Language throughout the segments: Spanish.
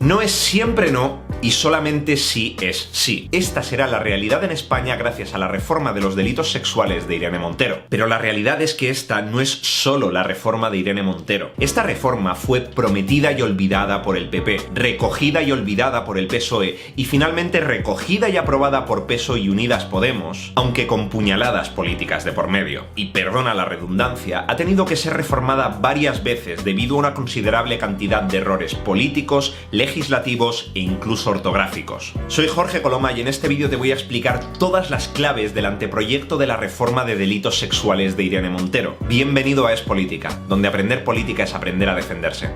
No es siempre no y solamente sí es sí. Esta será la realidad en España gracias a la reforma de los delitos sexuales de Irene Montero. Pero la realidad es que esta no es solo la reforma de Irene Montero. Esta reforma fue prometida y olvidada por el PP, recogida y olvidada por el PSOE y finalmente recogida y aprobada por PSOE y Unidas Podemos, aunque con puñaladas políticas de por medio. Y perdona la redundancia, ha tenido que ser reformada varias veces debido a una considerable cantidad de errores políticos, legislativos e incluso ortográficos. Soy Jorge Coloma y en este vídeo te voy a explicar todas las claves del anteproyecto de la reforma de delitos sexuales de Irene Montero. Bienvenido a Es Política, donde aprender política es aprender a defenderse.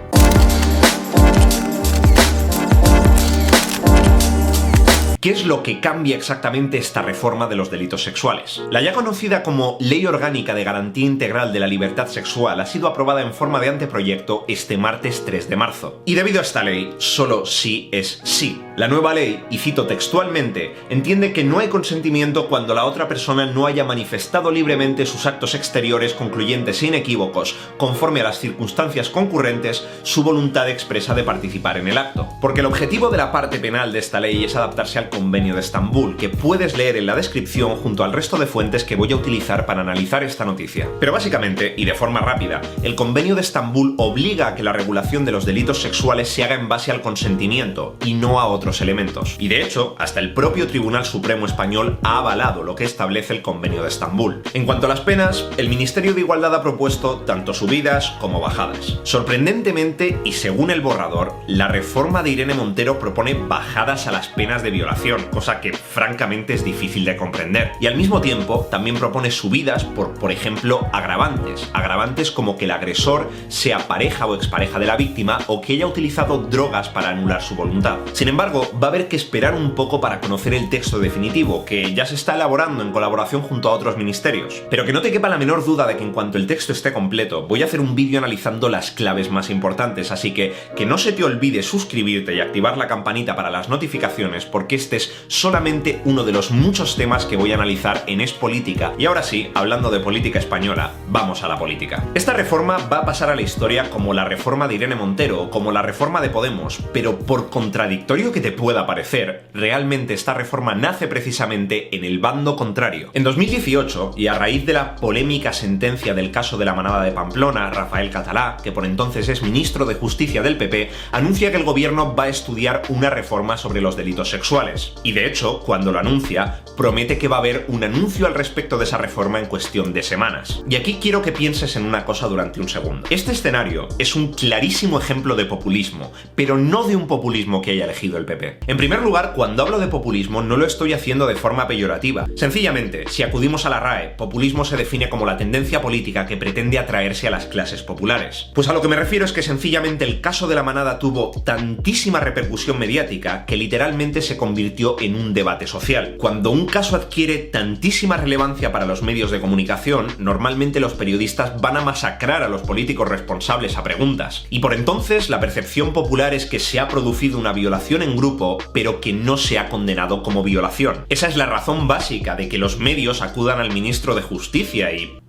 ¿Qué es lo que cambia exactamente esta reforma de los delitos sexuales? La ya conocida como Ley Orgánica de Garantía Integral de la Libertad Sexual ha sido aprobada en forma de anteproyecto este martes 3 de marzo. Y debido a esta ley, solo sí es sí. La nueva ley, y cito textualmente, entiende que no hay consentimiento cuando la otra persona no haya manifestado libremente sus actos exteriores concluyentes e inequívocos, conforme a las circunstancias concurrentes, su voluntad expresa de participar en el acto. Porque el objetivo de la parte penal de esta ley es adaptarse al Convenio de Estambul, que puedes leer en la descripción junto al resto de fuentes que voy a utilizar para analizar esta noticia. Pero básicamente, y de forma rápida, el Convenio de Estambul obliga a que la regulación de los delitos sexuales se haga en base al consentimiento, y no a otros elementos. Y de hecho, hasta el propio Tribunal Supremo Español ha avalado lo que establece el Convenio de Estambul. En cuanto a las penas, el Ministerio de Igualdad ha propuesto tanto subidas como bajadas. Sorprendentemente, y según el borrador, la reforma de Irene Montero propone bajadas a las penas de violación, cosa que francamente es difícil de comprender. Y al mismo tiempo también propone subidas por ejemplo, agravantes como que el agresor sea pareja o expareja de la víctima o que haya utilizado drogas para anular su voluntad. Sin embargo, va a haber que esperar un poco para conocer el texto definitivo, que ya se está elaborando en colaboración junto a otros ministerios. Pero que no te quepa la menor duda de que en cuanto el texto esté completo, voy a hacer un vídeo analizando las claves más importantes, así que no se te olvide suscribirte y activar la campanita para las notificaciones, porque este es solamente uno de los muchos temas que voy a analizar en Es Política. Y ahora sí, hablando de política española, vamos a la política. Esta reforma va a pasar a la historia como la reforma de Irene Montero o como la reforma de Podemos, pero por contradictorio que te pueda parecer, realmente esta reforma nace precisamente en el bando contrario. En 2018, y a raíz de la polémica sentencia del caso de la manada de Pamplona, Rafael Catalá, que por entonces es ministro de Justicia del PP, anuncia que el gobierno va a estudiar una reforma sobre los delitos sexuales. Y de hecho, cuando lo anuncia, promete que va a haber un anuncio al respecto de esa reforma en cuestión de semanas. Y aquí quiero que pienses en una cosa durante un segundo. Este escenario es un clarísimo ejemplo de populismo, pero no de un populismo que haya elegido el PP. En primer lugar, cuando hablo de populismo no lo estoy haciendo de forma peyorativa. Sencillamente, si acudimos a la RAE, populismo se define como la tendencia política que pretende atraerse a las clases populares. Pues a lo que me refiero es que sencillamente el caso de la manada tuvo tantísima repercusión mediática que literalmente se convirtió en un debate social. Cuando un caso adquiere tantísima relevancia para los medios de comunicación, normalmente los periodistas van a masacrar a los políticos responsables a preguntas. Y por entonces la percepción popular es que se ha producido una violación en grupo, pero que no se ha condenado como violación. Esa es la razón básica de que los medios acudan al ministro de Justicia y...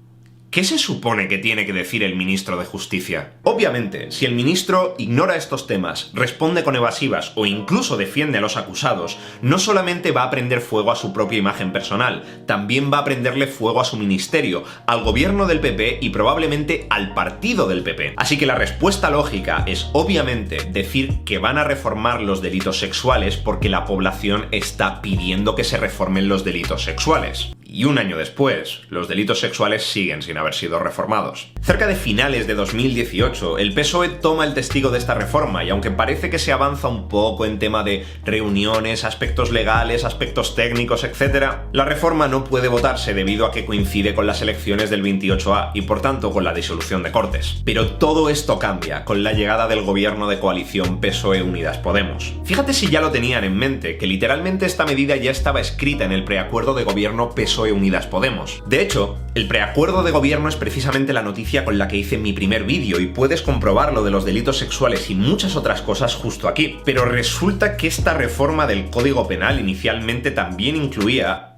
¿qué se supone que tiene que decir el ministro de Justicia? Obviamente, si el ministro ignora estos temas, responde con evasivas o incluso defiende a los acusados, no solamente va a prender fuego a su propia imagen personal, también va a prenderle fuego a su ministerio, al gobierno del PP y probablemente al partido del PP. Así que la respuesta lógica es obviamente decir que van a reformar los delitos sexuales porque la población está pidiendo que se reformen los delitos sexuales. Y un año después, los delitos sexuales siguen sin haber sido reformados. Cerca de finales de 2018, el PSOE toma el testigo de esta reforma y aunque parece que se avanza un poco en tema de reuniones, aspectos legales, aspectos técnicos, etc., la reforma no puede votarse debido a que coincide con las elecciones del 28A y por tanto con la disolución de Cortes. Pero todo esto cambia con la llegada del gobierno de coalición PSOE-Unidas Podemos. Fíjate si ya lo tenían en mente, que literalmente esta medida ya estaba escrita en el preacuerdo de gobierno PSOE-Unidas Podemos. De hecho, el preacuerdo de gobierno es precisamente la noticia con la que hice mi primer vídeo y puedes comprobar lo de los delitos sexuales y muchas otras cosas justo aquí. Pero resulta que esta reforma del Código Penal inicialmente también incluía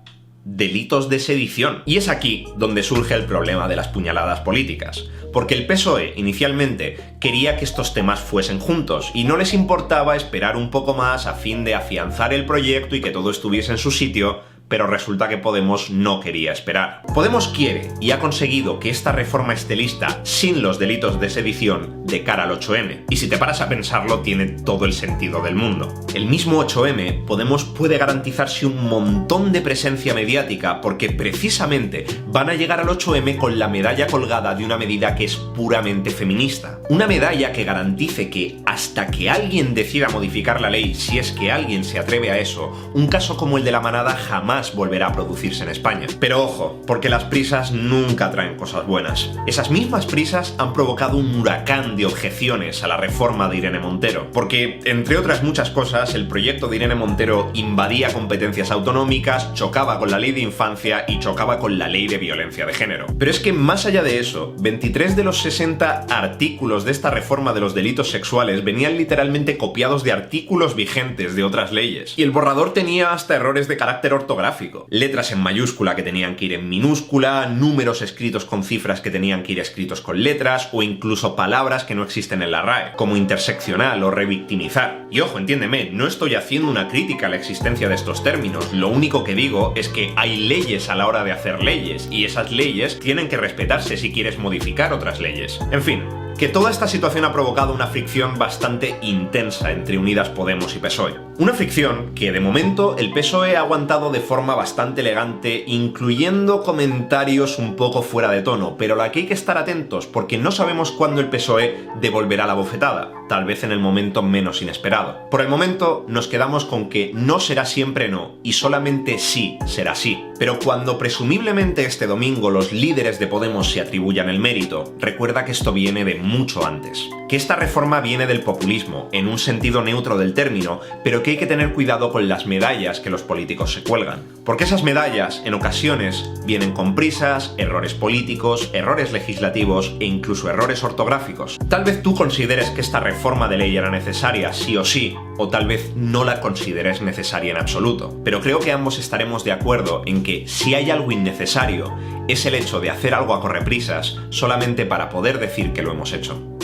delitos de sedición. Y es aquí donde surge el problema de las puñaladas políticas. Porque el PSOE inicialmente quería que estos temas fuesen juntos y no les importaba esperar un poco más a fin de afianzar el proyecto y que todo estuviese en su sitio, pero resulta que Podemos no quería esperar. Podemos quiere y ha conseguido que esta reforma esté lista sin los delitos de sedición de cara al 8M. Y si te paras a pensarlo, tiene todo el sentido del mundo. El mismo 8M, Podemos puede garantizarse un montón de presencia mediática porque precisamente van a llegar al 8M con la medalla colgada de una medida que es puramente feminista. Una medalla que garantice que hasta que alguien decida modificar la ley, si es que alguien se atreve a eso, un caso como el de la manada jamás volverá a producirse en España. Pero ojo, porque las prisas nunca traen cosas buenas. Esas mismas prisas han provocado un huracán de objeciones a la reforma de Irene Montero, porque, entre otras muchas cosas, el proyecto de Irene Montero invadía competencias autonómicas, chocaba con la ley de infancia y chocaba con la ley de violencia de género. Pero es que más allá de eso, 23 de los 60 artículos de esta reforma de los delitos sexuales venían literalmente copiados de artículos vigentes de otras leyes. Y el borrador tenía hasta errores de carácter ortográfico. Letras en mayúscula que tenían que ir en minúscula, números escritos con cifras que tenían que ir escritos con letras, o incluso palabras que no existen en la RAE, como interseccional o revictimizar. Y ojo, entiéndeme, no estoy haciendo una crítica a la existencia de estos términos, lo único que digo es que hay leyes a la hora de hacer leyes, y esas leyes tienen que respetarse si quieres modificar otras leyes. En fin, que toda esta situación ha provocado una fricción bastante intensa entre Unidas Podemos y PSOE. Una fricción que de momento el PSOE ha aguantado de forma bastante elegante, incluyendo comentarios un poco fuera de tono, pero a la que hay que estar atentos porque no sabemos cuándo el PSOE devolverá la bofetada, tal vez en el momento menos inesperado. Por el momento nos quedamos con que no será siempre no, y solamente sí será sí. Pero cuando presumiblemente este domingo los líderes de Podemos se atribuyan el mérito, recuerda que esto viene de mucho antes. Que esta reforma viene del populismo, en un sentido neutro del término, pero que hay que tener cuidado con las medallas que los políticos se cuelgan. Porque esas medallas, en ocasiones, vienen con prisas, errores políticos, errores legislativos e incluso errores ortográficos. Tal vez tú consideres que esta reforma de ley era necesaria sí o sí, o tal vez no la consideres necesaria en absoluto. Pero creo que ambos estaremos de acuerdo en que si hay algo innecesario, es el hecho de hacer algo a correprisas solamente para poder decir que lo hemos hecho.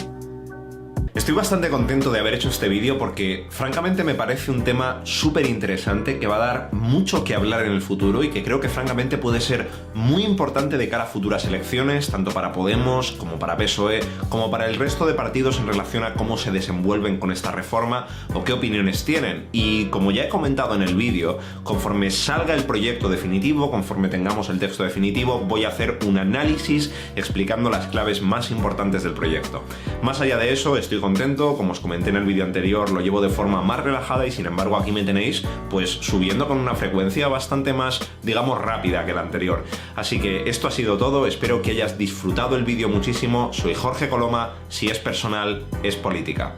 Estoy bastante contento de haber hecho este vídeo porque francamente me parece un tema súper interesante que va a dar mucho que hablar en el futuro y que creo que francamente puede ser muy importante de cara a futuras elecciones, tanto para Podemos como para PSOE, como para el resto de partidos en relación a cómo se desenvuelven con esta reforma o qué opiniones tienen. Y como ya he comentado en el vídeo, conforme salga el proyecto definitivo, conforme tengamos el texto definitivo, voy a hacer un análisis explicando las claves más importantes del proyecto. Más allá de eso, estoy contento, como os comenté en el vídeo anterior, lo llevo de forma más relajada y sin embargo aquí me tenéis pues subiendo con una frecuencia bastante más, digamos, rápida que la anterior. Así que esto ha sido todo, espero que hayas disfrutado el vídeo muchísimo, soy Jorge Coloma, si es personal, es política.